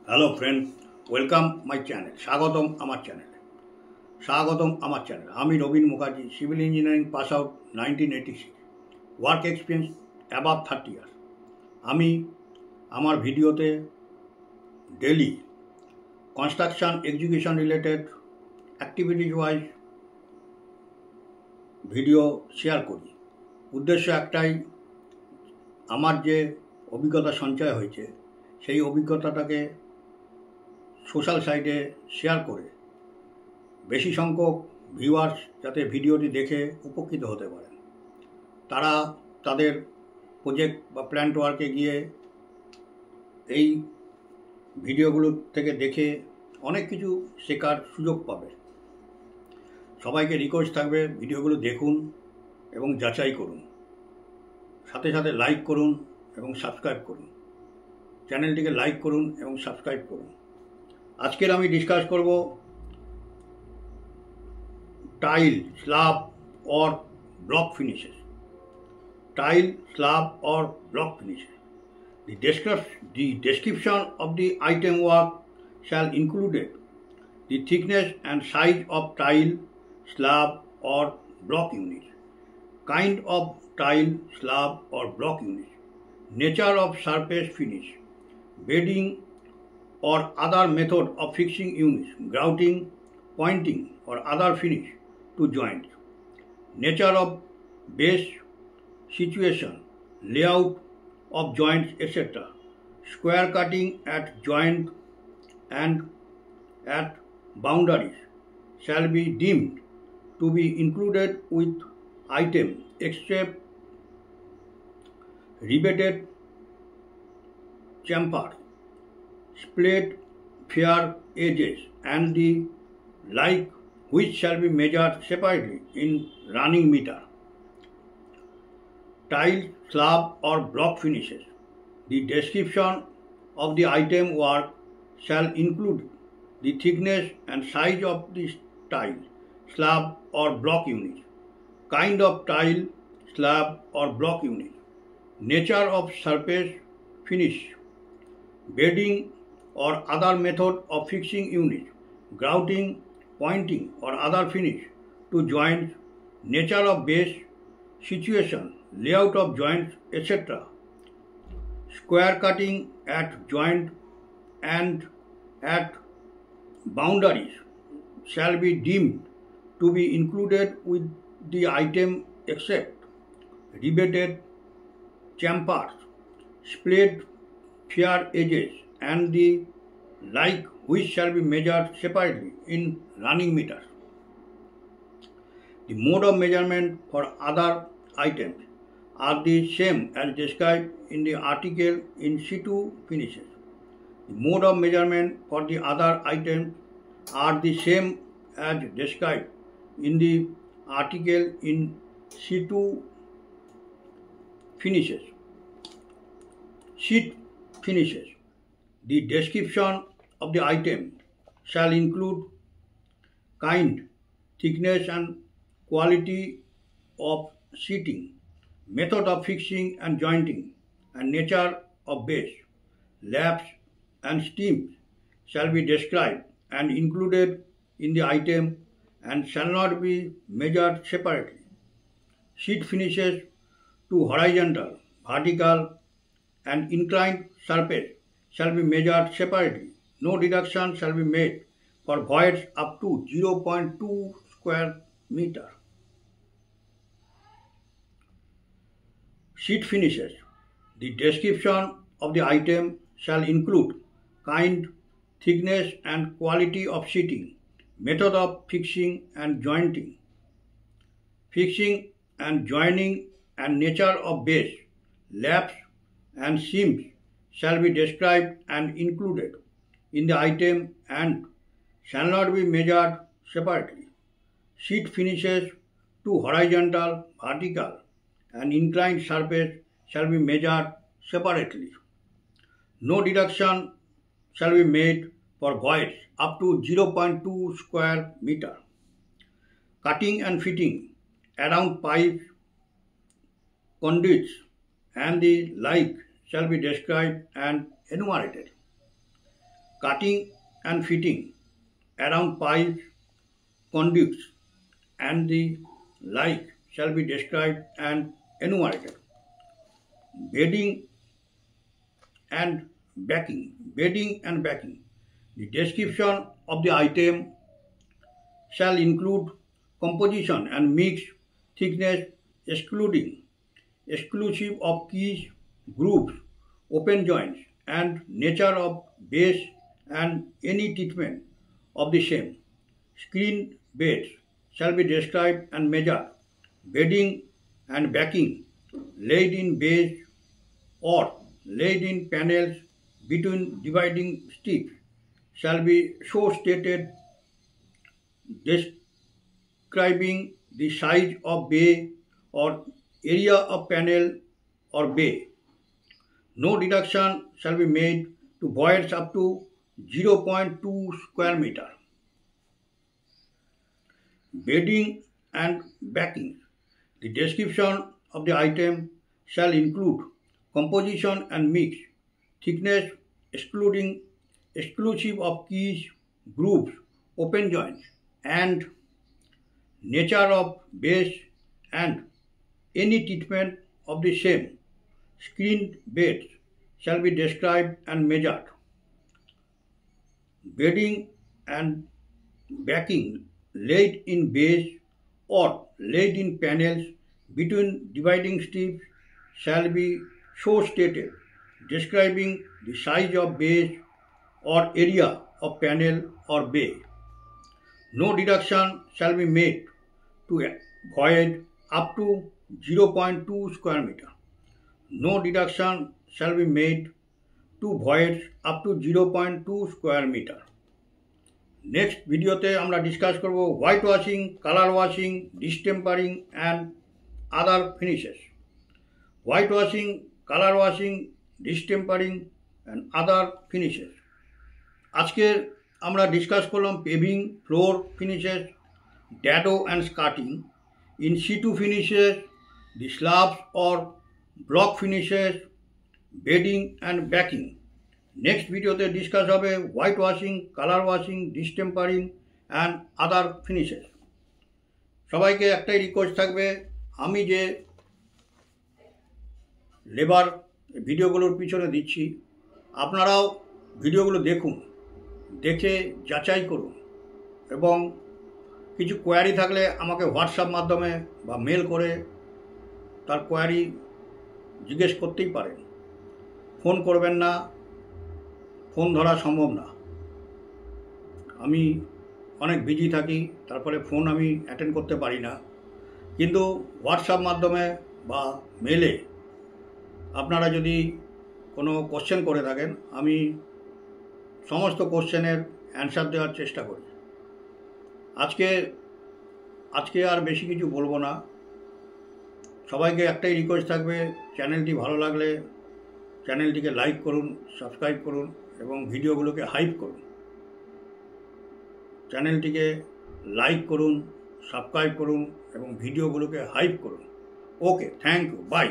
Hello friend, welcome my channel. স্বাগতম আমার চ্যানেল। আমি Rabin Mukherjee, civil engineering pass out 1986, work experience above 30 years. আমি আমার ভিডিওতে daily construction execution related activities wise video share করি। উদ্দেশ্য একটাই, আমার যে অভিজ্ঞতা সঞ্চয় হয়েছে সেই অভিজ্ঞতাটাকে সোশ্যাল সাইটে শেয়ার করে বেশি সংখ্যক ভিউয়ার্স যাতে ভিডিওটি দেখে উপকৃত হতে পারেন। তারা তাদের প্রজেক্ট বা প্ল্যান্ট ওয়ার্কে গিয়ে এই ভিডিওগুলো থেকে দেখে অনেক কিছু শেখার সুযোগ পাবে। সবাইকে রিকোয়েস্ট থাকবে, ভিডিওগুলো দেখুন এবং যাচাই করুন, সাথে সাথে লাইক করুন এবং সাবস্ক্রাইব করুন। চ্যানেলটিকে লাইক করুন এবং সাবস্ক্রাইব করুন। আজকের আমি ডিসকাস করব tile, slab or block finishes. Tile, slab or block finishes. The description of the item work shall include the thickness and size of tile, slab or block unit, kind of tile, slab or block unit, nature of surface finish, bedding or other method of fixing units, grouting, pointing or other finish to joint, nature of base, situation, layout of joints, etc. Square cutting at joint and at boundaries shall be deemed to be included with item except riveted chamfer, split fair edges and the like, which shall be measured separately in running meter. Tile, slab or block finishes. The description of the item work shall include the thickness and size of the tile, slab or block unit, kind of tile, slab or block unit, nature of surface finish, bedding or other method of fixing unit, grouting, pointing or other finish to joints, nature of base, situation, layout of joints, etc. Square cutting at joint and at boundaries shall be deemed to be included with the item except riveted chamfers, split fair edges and the like, which shall be measured separately in running meters. The mode of measurement for other items are the same as described in the article in situ finishes. The mode of measurement for the other items are the same as described in the article in situ finishes. Sheet finishes. The description of the item shall include kind, thickness and quality of sheeting, method of fixing and jointing, and nature of base, laps and steams shall be described and included in the item and shall not be measured separately. Sheet finishes to horizontal, vertical and inclined surface shall be measured separately. No deduction shall be made for voids up to 0.2 square meter. Sheet finishes. The description of the item shall include kind, thickness and quality of sheeting, method of fixing and jointing, fixing and joining and nature of base, laps and seams shall be described and included in the item and shall not be measured separately. Sheet finishes to horizontal, vertical and inclined surface shall be measured separately. No deduction shall be made for voids up to 0.2 square meter. Cutting and fitting around pipes, conduits and the like shall be described and enumerated. cutting and fitting around pipes, conduits, and the like shall be described and enumerated. Bedding and backing. Bedding and backing. The description of the item shall include composition and mix, thickness, exclusive of keys, grooves, open joints, and nature of base and any treatment of the same. Screen beds shall be described and measured. Bedding and backing laid in base or laid in panels between dividing strips shall be so stated, describing the size of bay or area of panel or bay. No deduction shall be made to voids up to 0.2 square meter. Bedding and backing. The description of the item shall include composition and mix, thickness exclusive of keys, grooves, open joints, and nature of base and any treatment of the same. Screened beds shall be described and measured. Bedding and backing laid in base or laid in panels between dividing strips shall be so stated, describing the size of base or area of panel or bay. No deduction shall be made to void up to 0.2 square meter. No deduction shall be made to voids up to 0.2 square meter. Next ভিডিওতে আমরা discuss করব white washing, colour washing, distempering and other finishes. White washing, colour washing, distempering and other finishes. আজকে আমরা discuss করলাম paving, floor finishes, dado and skirting, in situ finishes, the slabs or block finishes, bedding and backing. Next ভিডিওতে discuss হবে white washing, colour washing, distempering and other finishes. সবাইকে একটাই request থাকবে, আমি যে লেবার ভিডিওগুলোর পিছনে দিচ্ছি আপনারাও ভিডিওগুলো দেখুন, দেখে যাচাই করুন এবং কিছু কোয়ারি থাকলে আমাকে হোয়াটসঅ্যাপ মাধ্যমে বা মেল করে তার কোয়ারি জিজ্ঞেস করতেই পারেন। ফোন করবেন না, ফোন ধরা সম্ভব না, আমি অনেক বিজি থাকি, তারপরে ফোন আমি অ্যাটেন্ড করতে পারি না। কিন্তু হোয়াটসঅ্যাপ মাধ্যমে বা মেলে আপনারা যদি কোনো কোশ্চেন করে থাকেন আমি সমস্ত কোশ্চেনের অ্যান্সার দেওয়ার চেষ্টা করি। আজকে আর বেশি কিছু বলবো না। সবাইকে একটাই রিকোয়েস্ট থাকবে, চ্যানেলটি ভালো লাগলে চ্যানেলটিকে লাইক করুন, সাবস্ক্রাইব করুন এবং ভিডিওগুলোকে হাইপ করুন। চ্যানেলটিকে লাইক করুন, সাবস্ক্রাইব করুন এবং ভিডিওগুলোকে হাইপ করুন। ওকে, থ্যাংক ইউ, বাই।